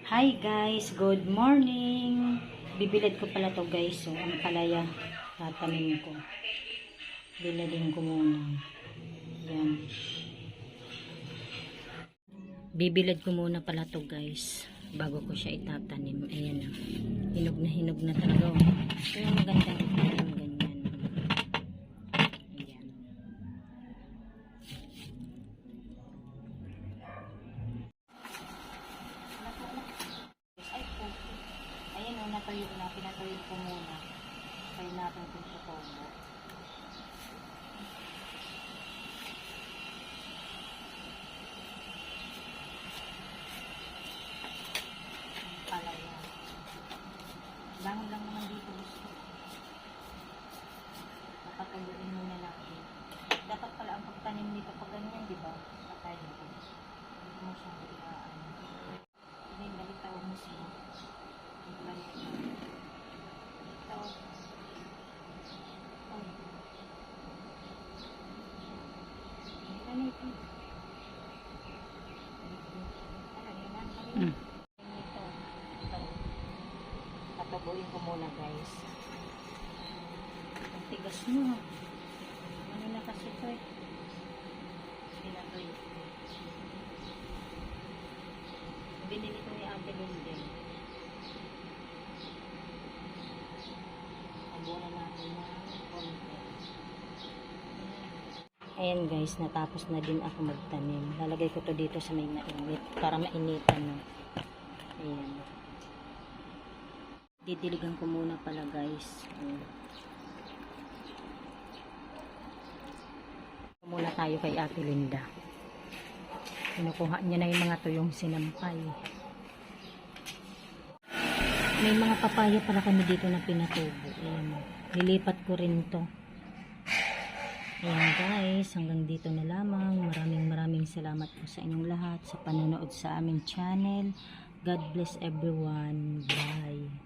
Hi guys, good morning. Bibilad ko pala to guys. So, ang palaya tatanim ko. Biladin ko muna. Yan. Bibilad ko muna pala to guys bago ko siya itatanim. Ayan na. Hinog na talaga. Pero magandang itanim ganyan. Ayan. Ayan o, natuyo na. Pinatuyo ko muna. Kaya natin itong tutobo. Palaya. Bangon lang naman dito gusto. Napatuloyin muna natin. Dapat pala ang pagtanim nito pag ganyan, di ba? Patay dito. Hindi mo siyang ilaan. Hindi, balitawan mo siya. Tatabuin ko muna guys. Ang tigas mo. Ano na kasi ito eh. Pinatoy. Binili ko ni Ate Linden. Tabunan natin na konti. Ayan guys, natapos na din ako magtanim. Lalagay ko to dito sa may mainit para mainitan na. Ayan. Didiligan ko muna pala guys. Muna tayo kay Ate Linda. Kinukuha niya na yung mga tuyong sinampay. May mga papaya pala kami dito na pinatubo. Ayan. Lilipat ko rin to. Ayan guys, hanggang dito na lamang. Maraming salamat po sa inyong lahat sa panonood sa aming channel. God bless everyone. Bye.